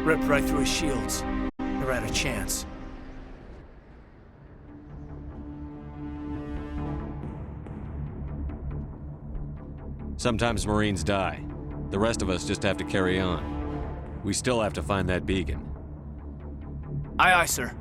Ripped right through his shields. Never had a chance. Sometimes Marines die. The rest of us just have to carry on. We still have to find that beacon. Aye, aye, sir.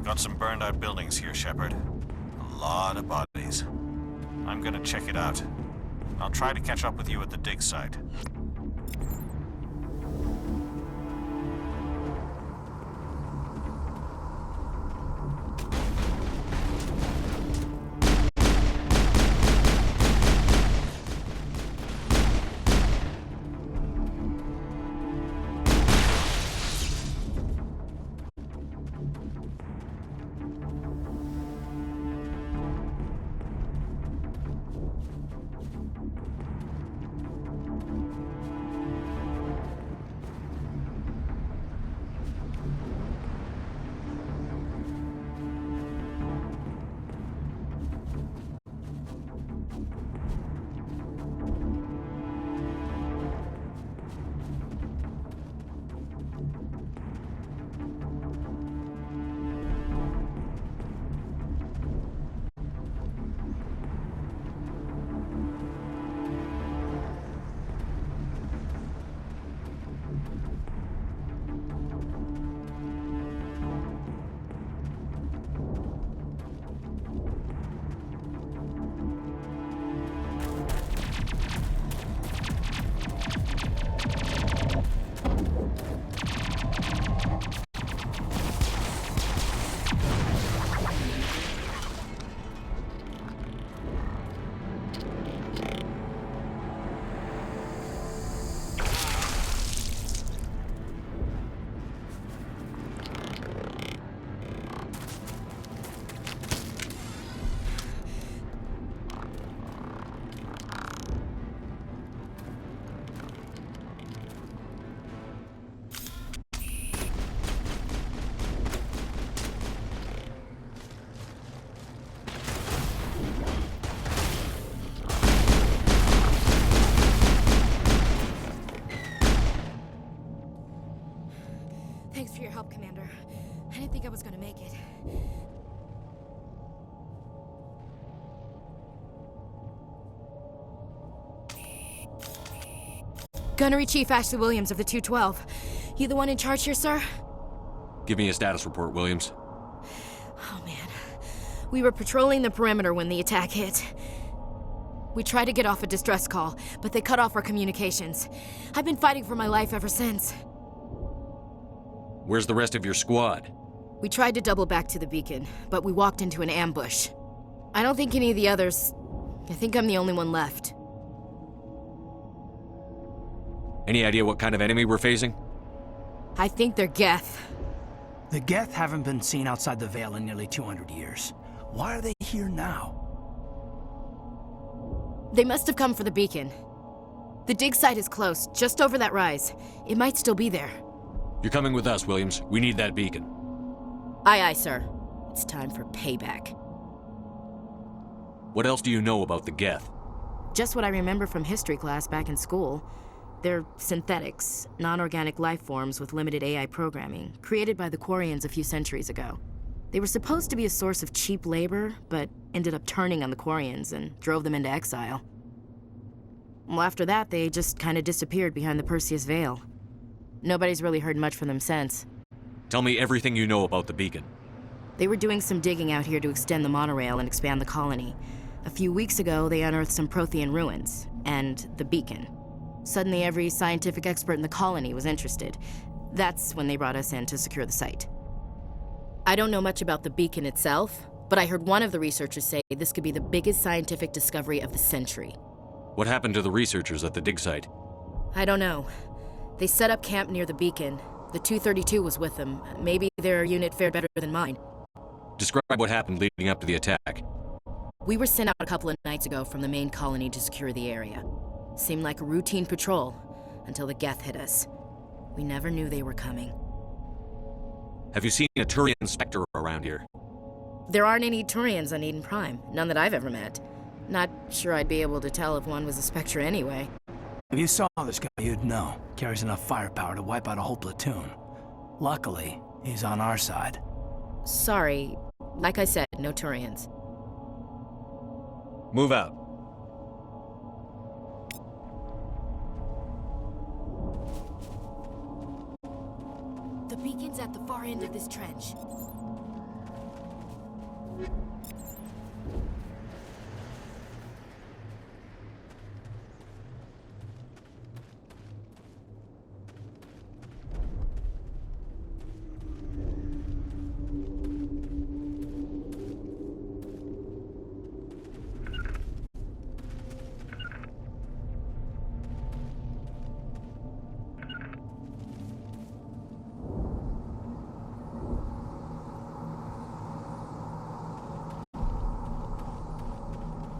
Got some burned out buildings here, Shepard. A lot of bodies. I'm gonna check it out. I'll try to catch up with you at the dig site. Thanks for your help, Commander. I didn't think I was gonna make it. Gunnery Chief Ashley Williams of the 212. You the one in charge here, sir? Give me a status report, Williams. Oh, man. We were patrolling the perimeter when the attack hit. We tried to get off a distress call, but they cut off our communications. I've been fighting for my life ever since. Where's the rest of your squad? We tried to double back to the beacon, but we walked into an ambush. I don't think any of the others... I think I'm the only one left. Any idea what kind of enemy we're facing? I think they're Geth. The Geth haven't been seen outside the Veil in nearly 200 years. Why are they here now? They must have come for the beacon. The dig site is close, just over that rise. It might still be there. You're coming with us, Williams. We need that beacon. Aye, aye, sir. It's time for payback. What else do you know about the Geth? Just what I remember from history class back in school. They're synthetics, non-organic life forms with limited AI programming, created by the Quarians a few centuries ago. They were supposed to be a source of cheap labor, but ended up turning on the Quarians and drove them into exile. Well, after that, they just kind of disappeared behind the Perseus Veil. Nobody's really heard much from them since. Tell me everything you know about the beacon. They were doing some digging out here to extend the monorail and expand the colony. A few weeks ago, they unearthed some Prothean ruins, and the beacon. Suddenly, every scientific expert in the colony was interested. That's when they brought us in to secure the site. I don't know much about the beacon itself, but I heard one of the researchers say this could be the biggest scientific discovery of the century. What happened to the researchers at the dig site? I don't know. They set up camp near the beacon. The 232 was with them. Maybe their unit fared better than mine. Describe what happened leading up to the attack. We were sent out a couple of nights ago from the main colony to secure the area. Seemed like a routine patrol, until the Geth hit us. We never knew they were coming. Have you seen a Turian Spectre around here? There aren't any Turians on Eden Prime, none that I've ever met. Not sure I'd be able to tell if one was a Spectre anyway. If you saw this guy, you'd know. Carries enough firepower to wipe out a whole platoon. Luckily, he's on our side. Sorry, like I said, no Turians. Move out. The beacon's at the far end of this trench.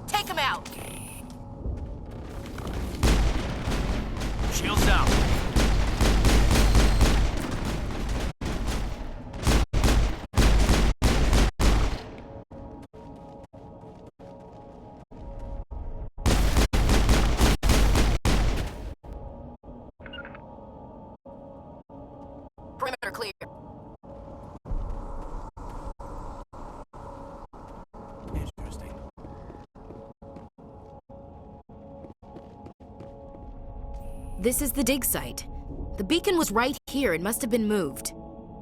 Take him out! Shields down. Perimeter clear. Interesting. This is the dig site. The beacon was right here. It must have been moved.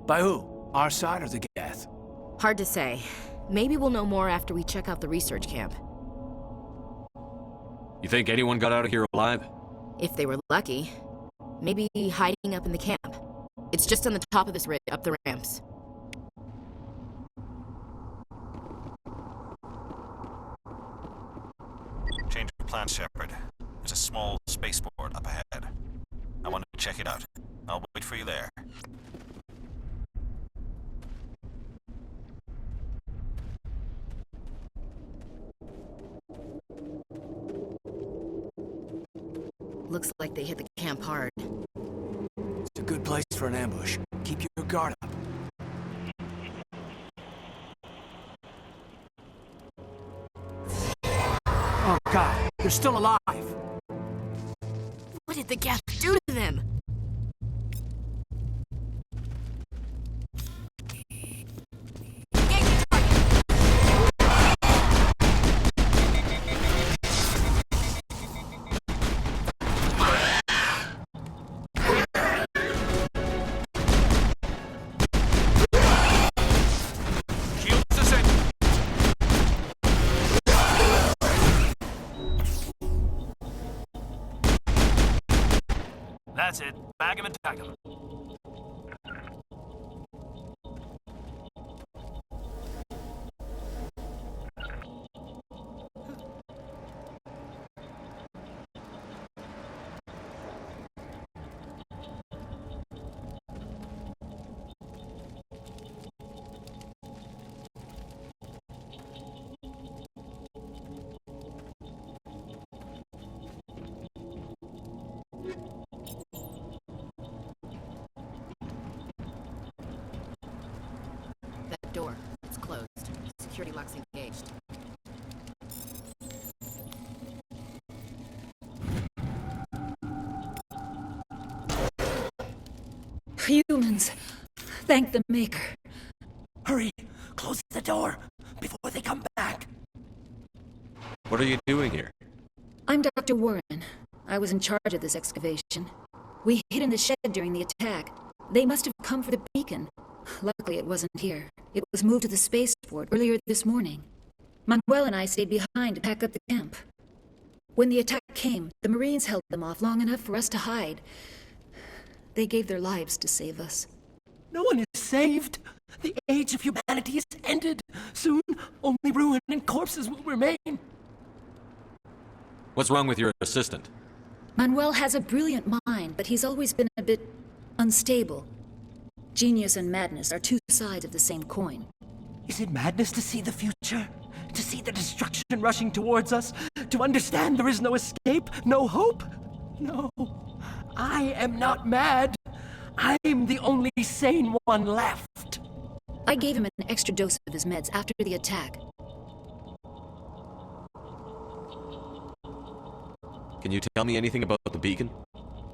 By who? Our side or the Geth? Hard to say. Maybe we'll know more after we check out the research camp. You think anyone got out of here alive? If they were lucky. Maybe hiding up in the camp. It's just on the top of this ridge, up the ramps. Change of plan, Shepard. There's a small spaceport up ahead. I want to check it out. I'll wait for you there. Looks like they hit the camp hard. It's a good place for an ambush. Keep your guard up. Oh God, they're still alive! What did the Geth do to them? That's it. Bag him and tag him. That door. It's closed. Security lock's engaged. Humans. Thank the Maker. Hurry! Close the door before they come back! What are you doing here? I'm Dr. Warren. I was in charge of this excavation. We hid in the shed during the attack. They must have come for the beacon. Luckily, it wasn't here. It was moved to the spaceport earlier this morning. Manuel and I stayed behind to pack up the camp. When the attack came, the Marines held them off long enough for us to hide. They gave their lives to save us. No one is saved! The age of humanity is ended! Soon, only ruin and corpses will remain! What's wrong with your assistant? Manuel has a brilliant mind, but he's always been a bit unstable. Genius and madness are two sides of the same coin. Is it madness to see the future? To see the destruction rushing towards us? To understand there is no escape, no hope? No, I am not mad. I'm the only sane one left. I gave him an extra dose of his meds after the attack. Can you tell me anything about the beacon?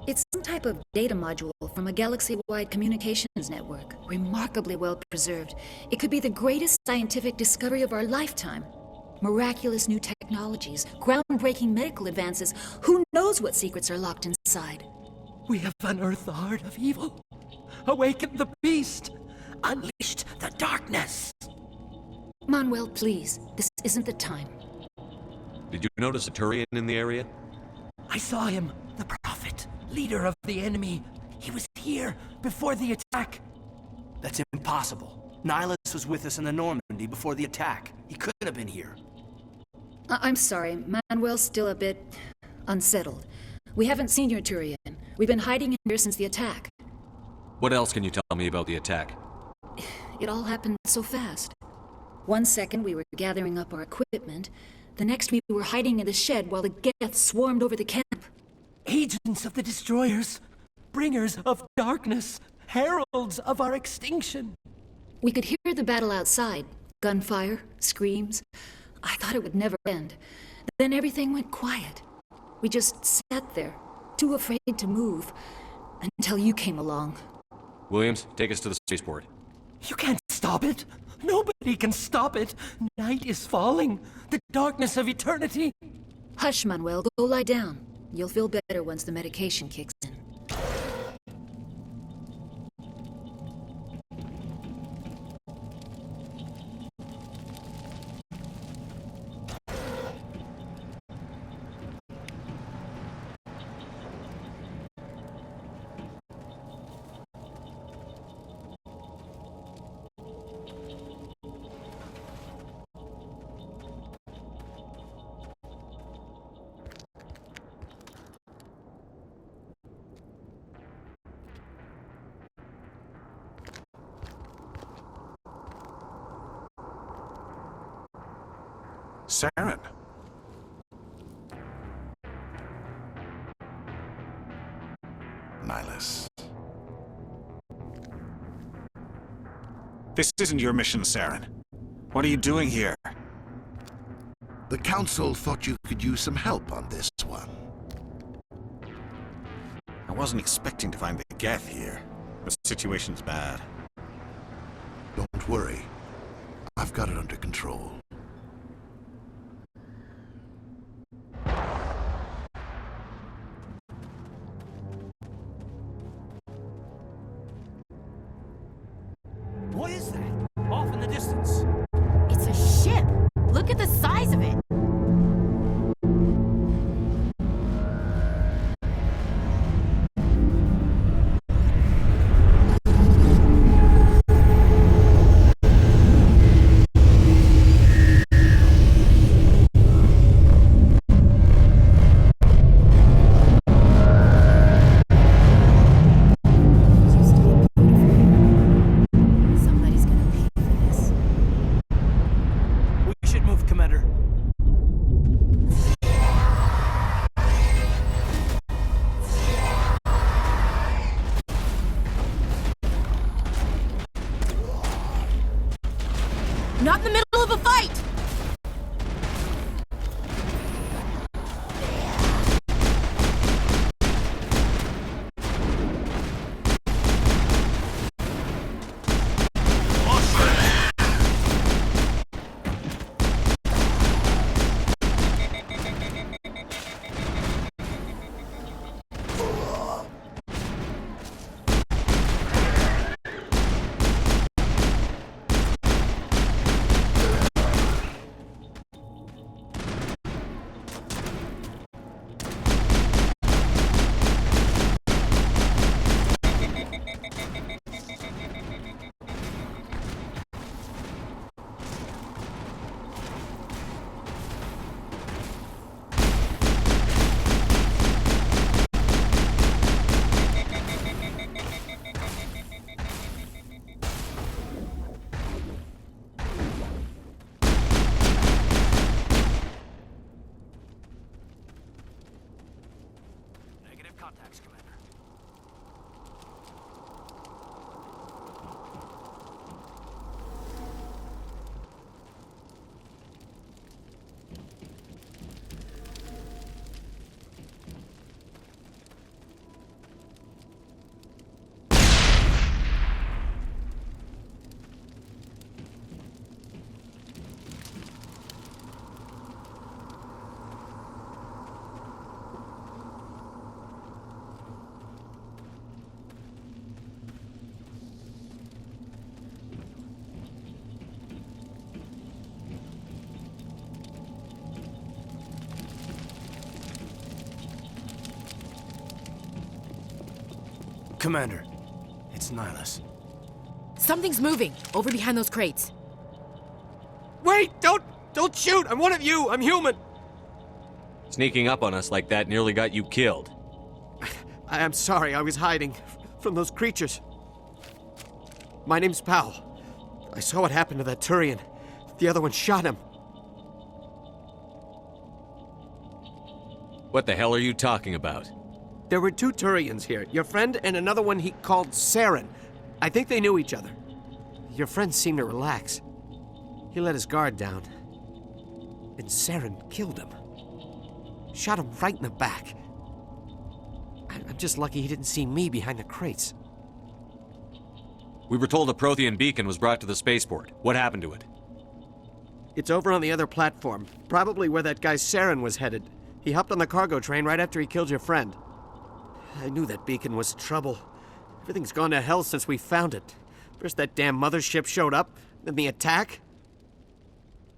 It's some type of data module from a galaxy-wide communications network. Remarkably well preserved. It could be the greatest scientific discovery of our lifetime. Miraculous new technologies, groundbreaking medical advances. Who knows what secrets are locked inside? We have unearthed the heart of evil, awakened the beast, unleashed the darkness. Manuel, please. This isn't the time. Did you notice a Turian in the area? I saw him, the prophet, leader of the enemy. He was here before the attack. That's impossible. Nihilus was with us in the Normandy before the attack. He couldn't have been here. I'm sorry. Manuel's still a bit unsettled. We haven't seen your Turian. We've been hiding in here since the attack. What else can you tell me about the attack? It all happened so fast. 1 second we were gathering up our equipment. The next we were hiding in the shed while the Geth swarmed over the camp. Agents of the destroyers, bringers of darkness, heralds of our extinction. We could hear the battle outside. Gunfire, screams. I thought it would never end. Then everything went quiet. We just sat there, too afraid to move, until you came along. Williams, take us to the spaceport. You can't stop it. Nobody can stop it. Night is falling. The darkness of eternity. Hush, Manuel. Go lie down. You'll feel better once the medication kicks in. Saren. Nihilus. This isn't your mission, Saren. What are you doing here? The Council thought you could use some help on this one. I wasn't expecting to find the Geth here. The situation's bad. Don't worry. I've got it under control. What is that? Off in the distance. It's a ship! Look at the size of it! Somebody's gonna pay for this. We should move, Commander. Not in the middle of a fight! Commander, it's Nihilus. Something's moving, over behind those crates. Wait! Don't shoot! I'm one of you! I'm human! Sneaking up on us like that nearly got you killed. I'm sorry, I was hiding from those creatures. My name's Powell. I saw what happened to that Turian. The other one shot him. What the hell are you talking about? There were two Turians here. Your friend and another one he called Saren. I think they knew each other. Your friend seemed to relax. He let his guard down. And Saren killed him. Shot him right in the back. I'm just lucky he didn't see me behind the crates. We were told a Prothean beacon was brought to the spaceport. What happened to it? It's over on the other platform. Probably where that guy Saren was headed. He hopped on the cargo train right after he killed your friend. I knew that beacon was trouble. Everything's gone to hell since we found it. First that damn mothership showed up, then the attack.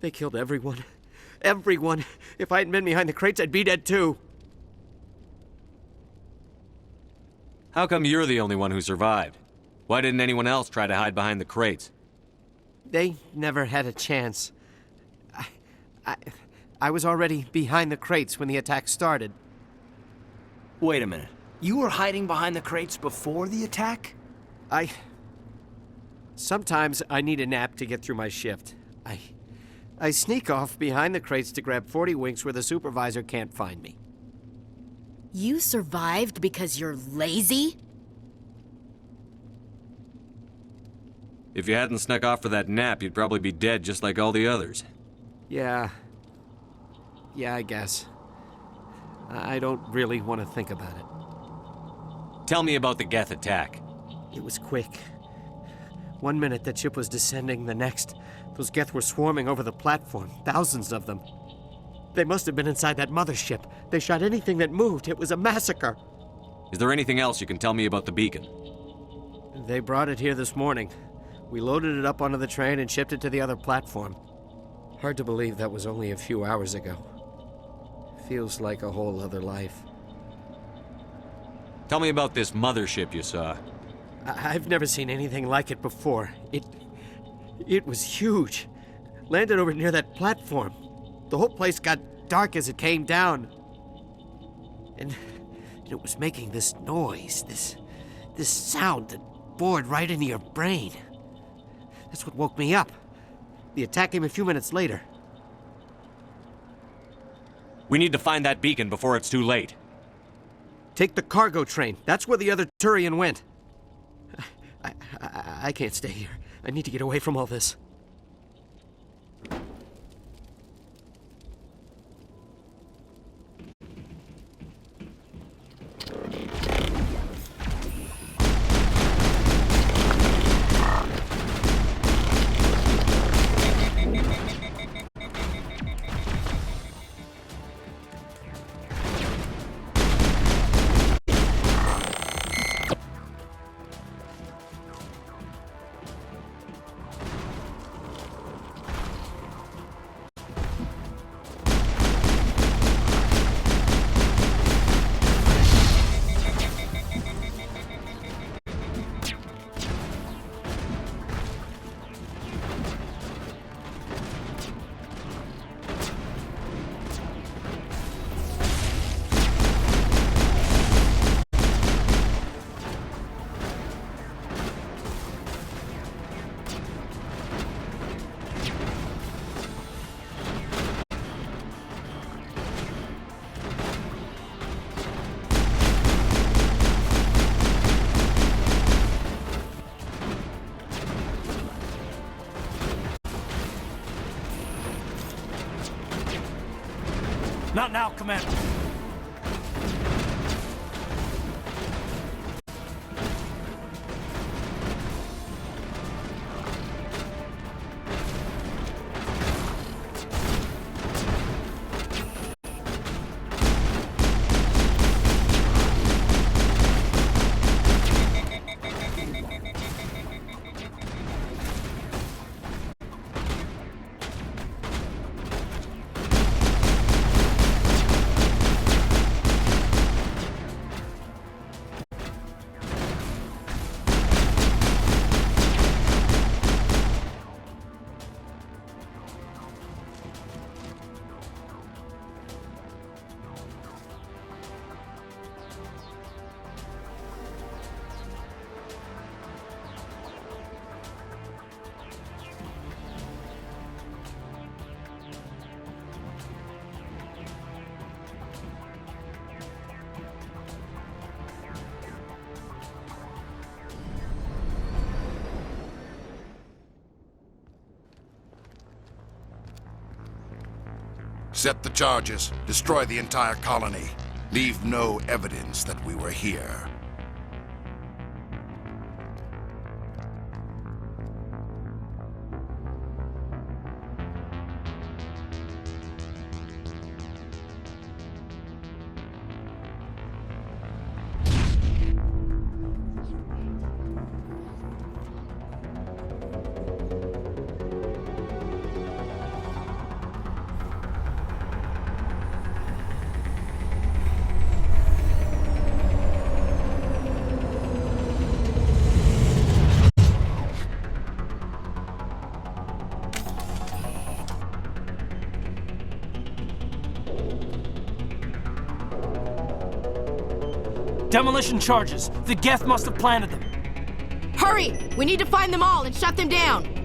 They killed everyone. Everyone. If I hadn't been behind the crates, I'd be dead too. How come you're the only one who survived? Why didn't anyone else try to hide behind the crates? They never had a chance. I was already behind the crates when the attack started. Wait a minute. You were hiding behind the crates before the attack? Sometimes I need a nap to get through my shift. I sneak off behind the crates to grab 40 winks where the supervisor can't find me. You survived because you're lazy? If you hadn't snuck off for that nap, you'd probably be dead just like all the others. Yeah, I guess. I don't really want to think about it. Tell me about the Geth attack. It was quick. 1 minute that ship was descending, the next, those Geth were swarming over the platform, thousands of them. They must have been inside that mothership. They shot anything that moved. It was a massacre. Is there anything else you can tell me about the beacon? They brought it here this morning. We loaded it up onto the train and shipped it to the other platform. Hard to believe that was only a few hours ago. Feels like a whole other life. Tell me about this mothership you saw. I've never seen anything like it before. It was huge. Landed over near that platform. The whole place got dark as it came down. And it was making this noise, this sound that bored right into your brain. That's what woke me up. The attack came a few minutes later. We need to find that beacon before it's too late. Take the cargo train. That's where the other Turian went. I can't stay here. I need to get away from all this. Not now, Commander. Set the charges. Destroy the entire colony. Leave no evidence that we were here. Demolition charges. The Geth must have planted them. Hurry! We need to find them all and shut them down!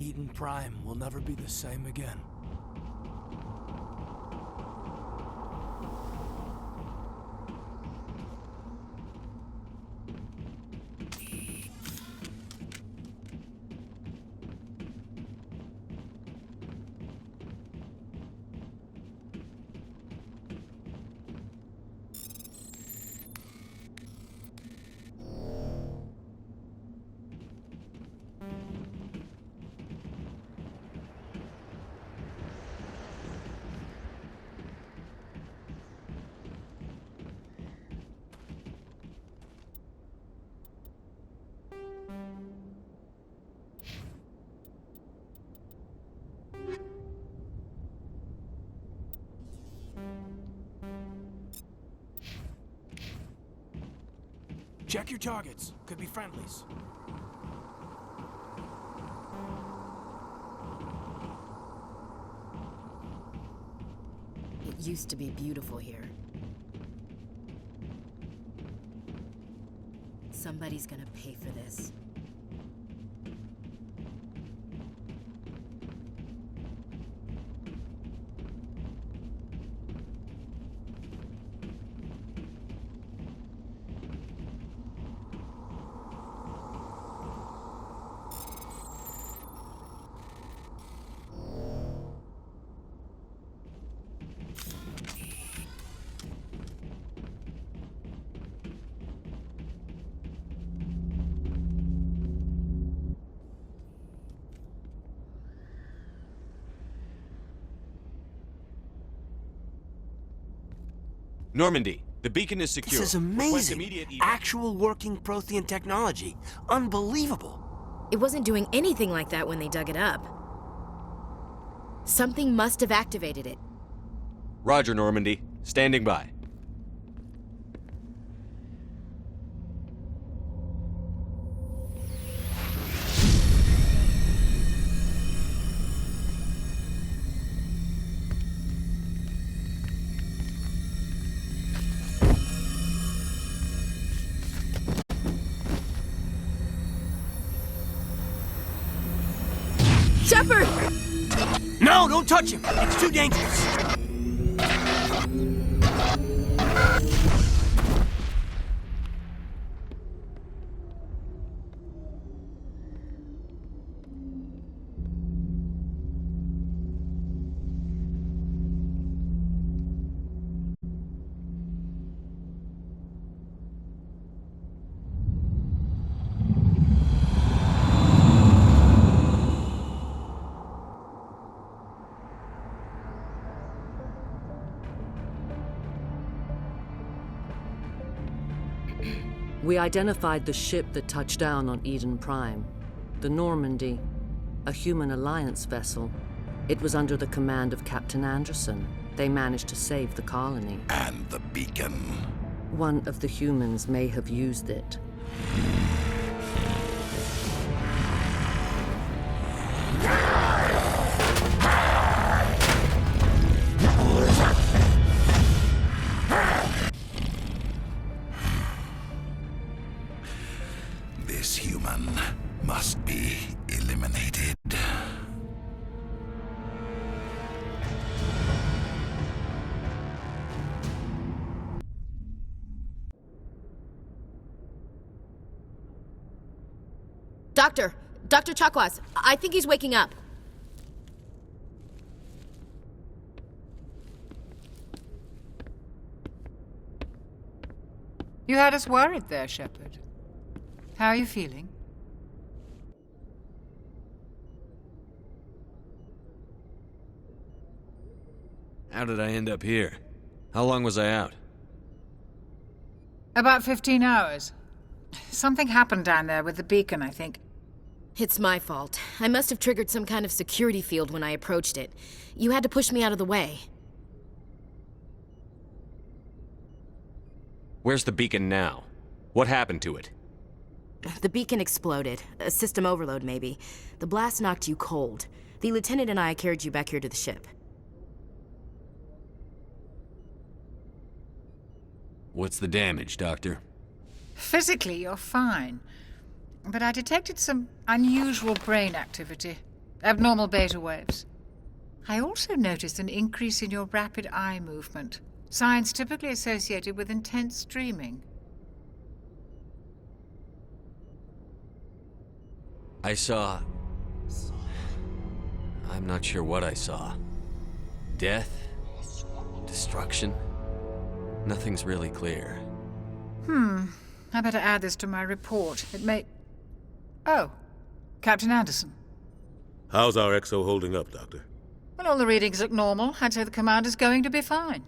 Eden Prime will never be the same again. Check your targets. Could be friendlies. used to be beautiful here. Somebody's gonna pay for this. Normandy, the beacon is secure. This is Request amazing. immediate evac. Actual working Prothean technology. Unbelievable. It wasn't doing anything like that when they dug it up. Something must have activated it. Roger, Normandy. Standing by. Shepard! No, don't touch him. It's too dangerous. We identified the ship that touched down on Eden Prime, the Normandy, a human alliance vessel. It was under the command of Captain Anderson. They managed to save the colony. And the beacon. One of the humans may have used it. This human must be eliminated. Dr. Chakwas, I think he's waking up. You had us worried there, Shepard. How are you feeling? How did I end up here? How long was I out? About 15 hours. Something happened down there with the beacon, I think. It's my fault. I must have triggered some kind of security field when I approached it. You had to push me out of the way. Where's the beacon now? What happened to it? The beacon exploded. A system overload, maybe. The blast knocked you cold. The lieutenant and I carried you back here to the ship. What's the damage, Doctor? Physically, you're fine. But I detected some unusual brain activity. Abnormal beta waves. I also noticed an increase in your rapid eye movement. Signs typically associated with intense dreaming. I saw... I'm not sure what I saw. Death? Destruction? Nothing's really clear. I better add this to my report. It may... Oh, Captain Anderson. How's our XO holding up, Doctor? Well, all the readings look normal. I'd say the commander's going to be fine.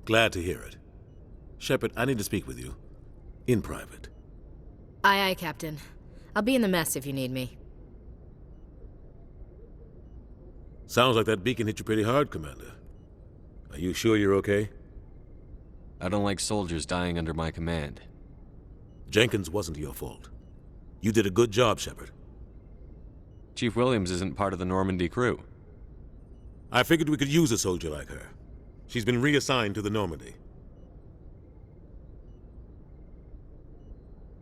Glad to hear it. Shepard, I need to speak with you. In private. Aye, aye, Captain. I'll be in the mess if you need me. Sounds like that beacon hit you pretty hard, Commander. Are you sure you're okay? I don't like soldiers dying under my command. Jenkins wasn't your fault. You did a good job, Shepard. Chief Williams isn't part of the Normandy crew. I figured we could use a soldier like her. She's been reassigned to the Normandy.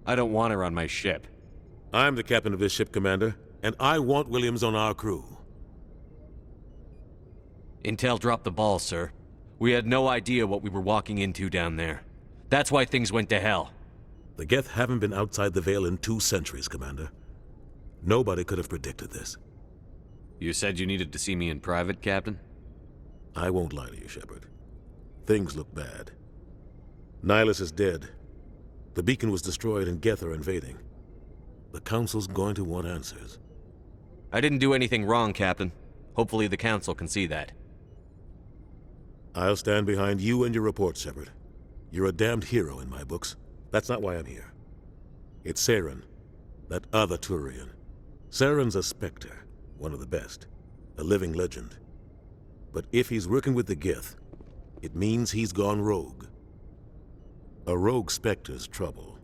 I don't want her on my ship. I'm the captain of this ship, Commander, and I want Williams on our crew. Intel dropped the ball, sir. We had no idea what we were walking into down there. That's why things went to hell. The Geth haven't been outside the Veil in 2 centuries, Commander. Nobody could have predicted this. You said you needed to see me in private, Captain? I won't lie to you, Shepard. Things look bad. Nihilus is dead. The beacon was destroyed and Geth are invading. The Council's going to want answers. I didn't do anything wrong, Captain. Hopefully the Council can see that. I'll stand behind you and your report, Shepard. You're a damned hero in my books. That's not why I'm here. It's Saren, that other Turian. Saren's a Spectre, one of the best, a living legend. But if he's working with the Geth, it means he's gone rogue. A rogue Spectre's trouble.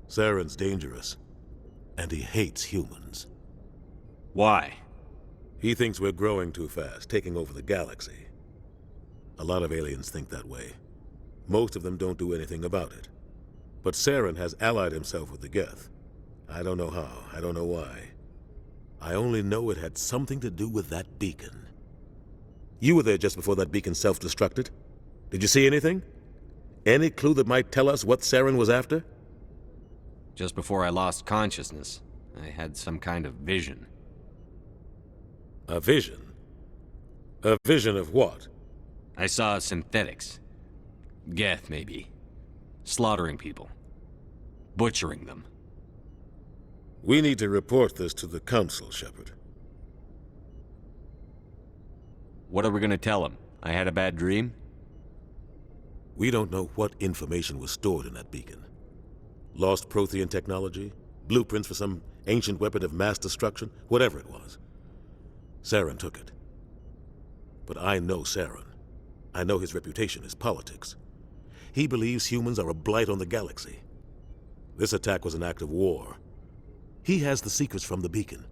Saren's dangerous, and he hates humans. Why? He thinks we're growing too fast, taking over the galaxy. A lot of aliens think that way. Most of them don't do anything about it. But Saren has allied himself with the Geth. I don't know how, I don't know why. I only know it had something to do with that beacon. You were there just before that beacon self-destructed. Did you see anything? Any clue that might tell us what Saren was after? Just before I lost consciousness, I had some kind of vision. A vision? A vision of what? I saw synthetics. Geth, maybe. Slaughtering people. Butchering them. We need to report this to the Council, Shepard. What are we gonna tell them? I had a bad dream? We don't know what information was stored in that beacon. Lost Prothean technology? Blueprints for some ancient weapon of mass destruction? Whatever it was. Saren took it. But I know Saren. I know his reputation is politics. He believes humans are a blight on the galaxy. This attack was an act of war. He has the secrets from the beacon.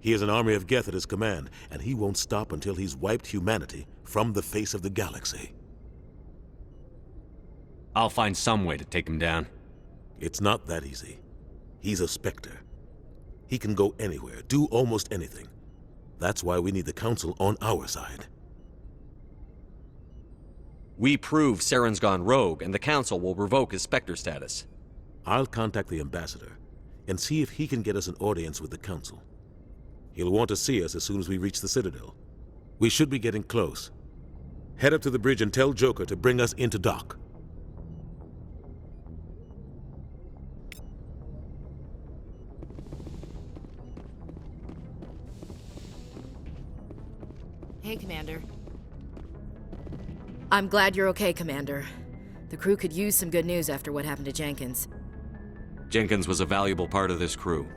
He has an army of Geth at his command, and he won't stop until he's wiped humanity from the face of the galaxy. I'll find some way to take him down. It's not that easy. He's a Spectre. He can go anywhere, do almost anything. That's why we need the Council on our side. We prove Saren's gone rogue, and the Council will revoke his Spectre status. I'll contact the Ambassador and see if he can get us an audience with the Council. He'll want to see us as soon as we reach the Citadel. We should be getting close. Head up to the bridge and tell Joker to bring us into dock. Hey, Commander. I'm glad you're okay, Commander. The crew could use some good news after what happened to Jenkins. Jenkins was a valuable part of this crew.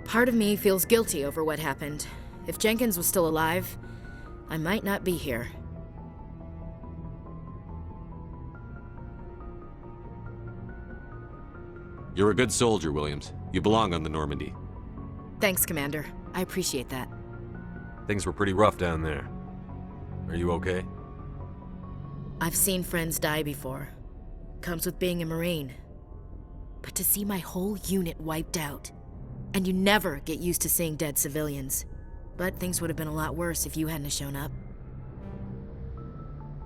Part of me feels guilty over what happened. If Jenkins was still alive, I might not be here. You're a good soldier, Williams. You belong on the Normandy. Thanks, Commander. I appreciate that. Things were pretty rough down there. Are you okay? I've seen friends die before. Comes with being a Marine. But to see my whole unit wiped out, and you never get used to seeing dead civilians. But things would have been a lot worse if you hadn't shown up.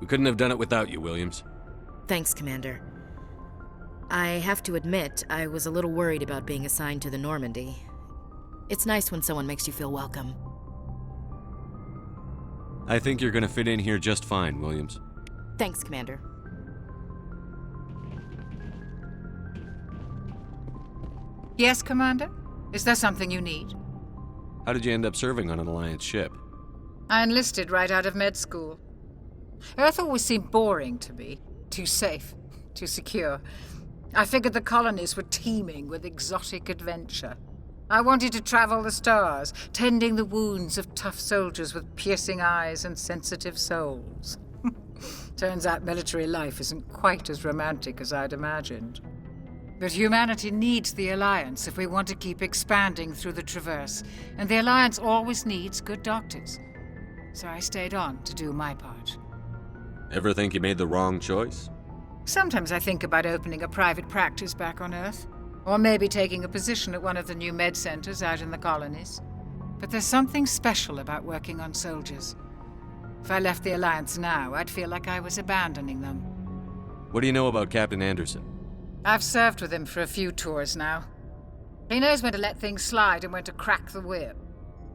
We couldn't have done it without you, Williams. Thanks, Commander. I have to admit, I was a little worried about being assigned to the Normandy. It's nice when someone makes you feel welcome. I think you're gonna fit in here just fine, Williams. Thanks, Commander. Yes, Commander? Is there something you need? How did you end up serving on an Alliance ship? I enlisted right out of med school. Earth always seemed boring to me. Too safe, too secure. I figured the colonies were teeming with exotic adventure. I wanted to travel the stars, tending the wounds of tough soldiers with piercing eyes and sensitive souls. Turns out military life isn't quite as romantic as I'd imagined. But humanity needs the Alliance if we want to keep expanding through the Traverse, and the Alliance always needs good doctors. So I stayed on to do my part. Ever think you made the wrong choice? Sometimes I think about opening a private practice back on Earth. Or maybe taking a position at one of the new med centers out in the colonies. But there's something special about working on soldiers. If I left the Alliance now, I'd feel like I was abandoning them. What do you know about Captain Anderson? I've served with him for a few tours now. He knows when to let things slide and when to crack the whip.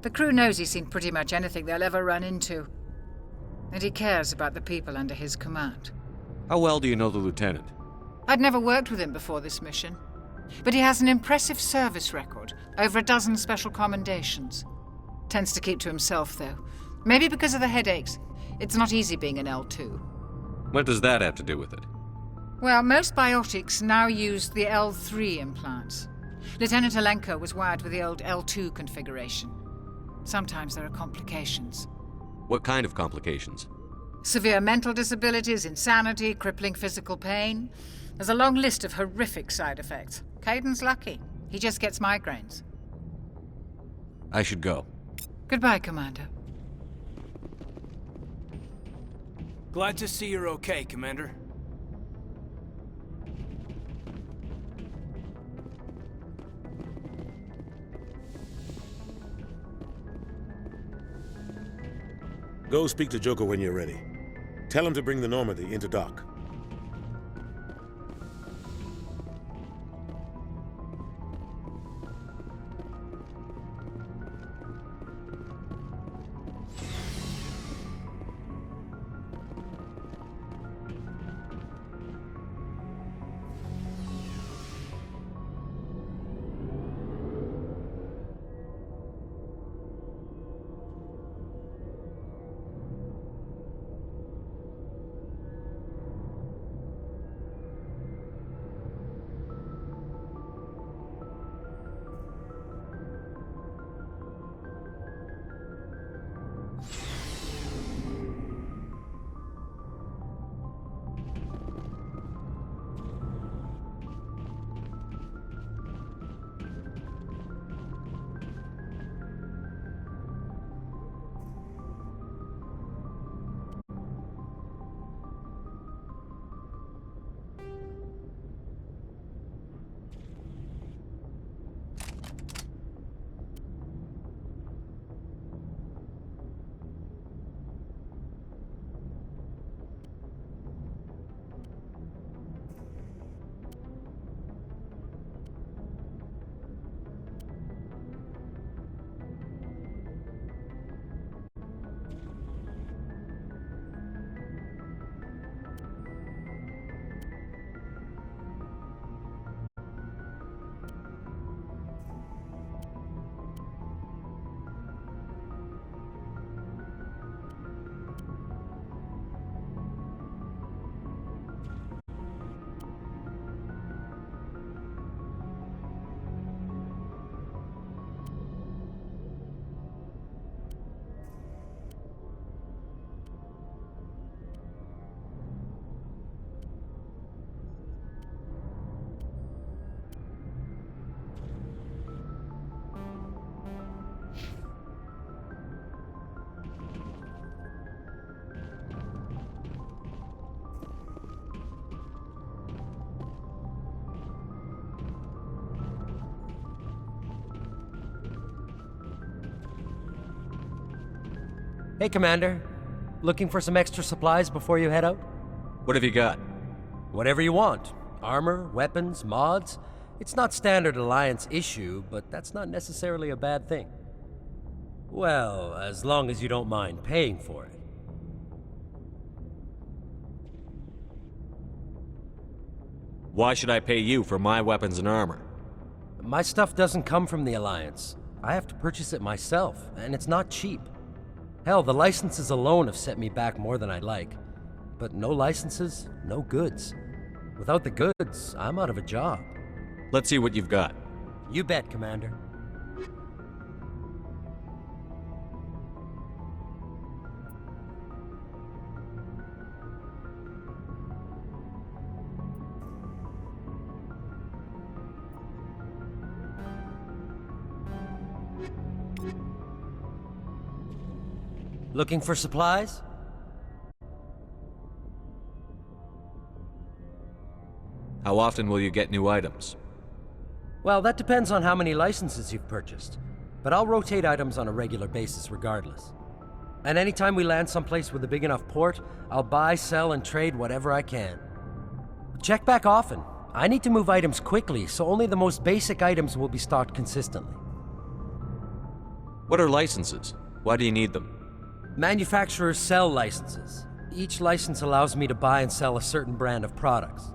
The crew knows he's seen pretty much anything they'll ever run into. And he cares about the people under his command. How well do you know the lieutenant? I'd never worked with him before this mission. But he has an impressive service record, over a dozen special commendations. Tends to keep to himself, though. Maybe because of the headaches. It's not easy being an L2. What does that have to do with it? Well, most biotics now use the L3 implants. Lieutenant Alenko was wired with the old L2 configuration. Sometimes there are complications. What kind of complications? Severe mental disabilities, insanity, crippling physical pain. There's a long list of horrific side effects. Caden's lucky. He just gets migraines. I should go. Goodbye, Commander. Glad to see you're okay, Commander. Go speak to Joker when you're ready. Tell him to bring the Normandy into dock. Hey, Commander. Looking for some extra supplies before you head out? What have you got? Whatever you want. Armor, weapons, mods. It's not standard Alliance issue, but that's not necessarily a bad thing. Well, as long as you don't mind paying for it. Why should I pay you for my weapons and armor? My stuff doesn't come from the Alliance. I have to purchase it myself, and it's not cheap. Hell, the licenses alone have set me back more than I'd like. But no licenses, no goods. Without the goods, I'm out of a job. Let's see what you've got. You bet, Commander. Looking for supplies? How often will you get new items? Well, that depends on how many licenses you've purchased. But I'll rotate items on a regular basis regardless. And anytime we land someplace with a big enough port, I'll buy, sell, and trade whatever I can. Check back often. I need to move items quickly, so only the most basic items will be stocked consistently. What are licenses? Why do you need them? Manufacturers sell licenses. Each license allows me to buy and sell a certain brand of products.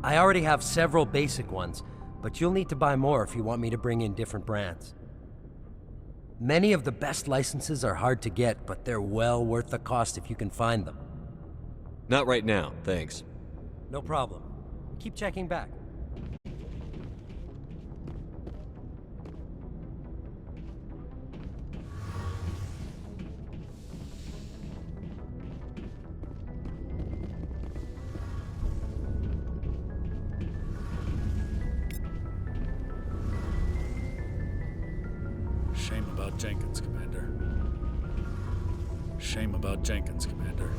I already have several basic ones, but you'll need to buy more if you want me to bring in different brands. Many of the best licenses are hard to get, but they're well worth the cost if you can find them. Not right now, thanks. No problem. Keep checking back. Shame about Jenkins, Commander. Shame about Jenkins, Commander.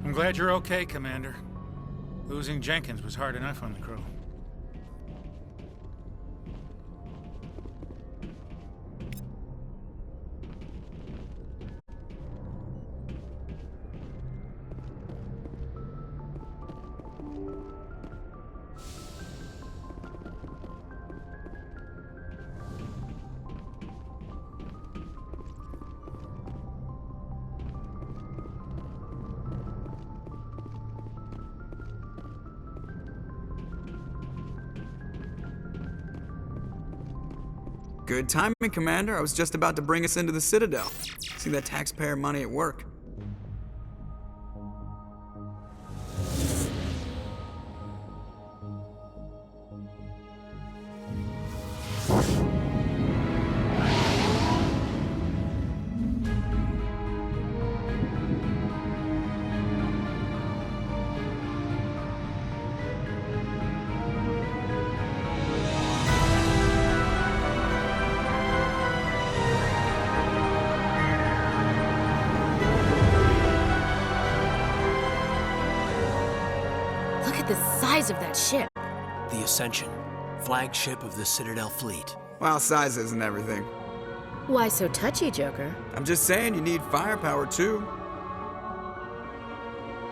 I'm glad you're okay, Commander. Losing Jenkins was hard enough on the crew. Good timing, Commander. I was just about to bring us into the Citadel. See that taxpayer money at work. The size of that ship. The Ascension, flagship of the Citadel fleet. Well, size isn't everything. Why so touchy, Joker? I'm just saying you need firepower too.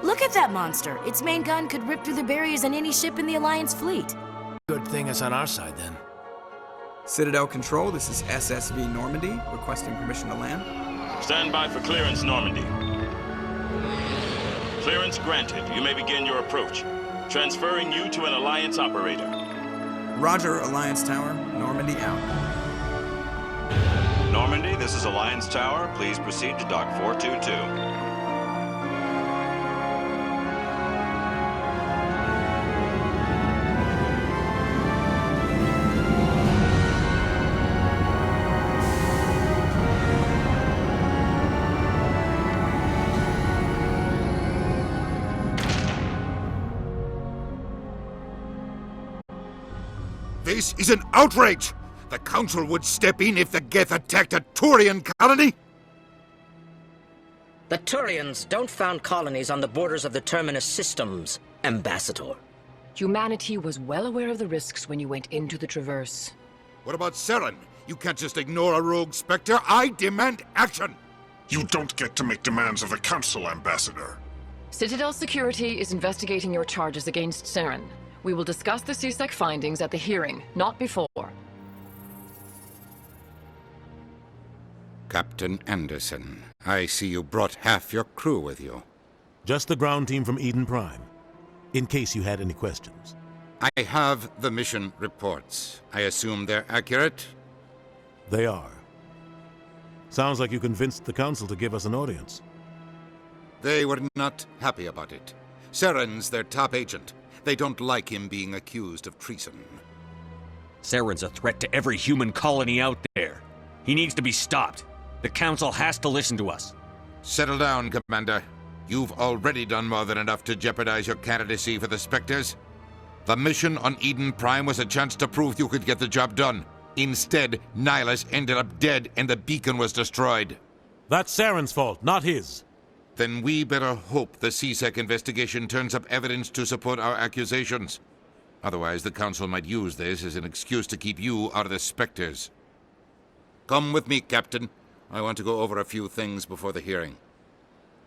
Look at that monster. Its main gun could rip through the barriers in any ship in the Alliance fleet. Good thing it's on our side then. Citadel Control, this is SSV Normandy, requesting permission to land. Stand by for clearance, Normandy. Clearance granted. You may begin your approach. Transferring you to an Alliance operator. Roger, Alliance Tower. Normandy out. Normandy, this is Alliance Tower. Please proceed to Dock 422. This is an outrage! The Council would step in if the Geth attacked a Turian colony? The Turians don't found colonies on the borders of the Terminus systems, Ambassador. Humanity was well aware of the risks when you went into the Traverse. What about Saren? You can't just ignore a rogue Spectre. I demand action! You don't get to make demands of the Council, Ambassador. Citadel Security is investigating your charges against Saren. We will discuss the CSEC findings at the hearing, not before. Captain Anderson, I see you brought half your crew with you. Just the ground team from Eden Prime, in case you had any questions. I have the mission reports. I assume they're accurate? They are. Sounds like you convinced the Council to give us an audience. They were not happy about it. Saren's their top agent. They don't like him being accused of treason. Saren's a threat to every human colony out there. He needs to be stopped. The Council has to listen to us. Settle down, Commander. You've already done more than enough to jeopardize your candidacy for the Spectres. The mission on Eden Prime was a chance to prove you could get the job done. Instead, Nihilus ended up dead and the beacon was destroyed. That's Saren's fault, not his. Then we better hope the CSEC investigation turns up evidence to support our accusations. Otherwise, the Council might use this as an excuse to keep you out of the Spectres. Come with me, Captain. I want to go over a few things before the hearing.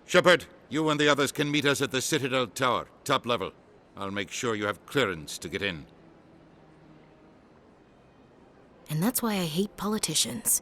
Shepard, you and the others can meet us at the Citadel Tower, top level. I'll make sure you have clearance to get in. And that's why I hate politicians.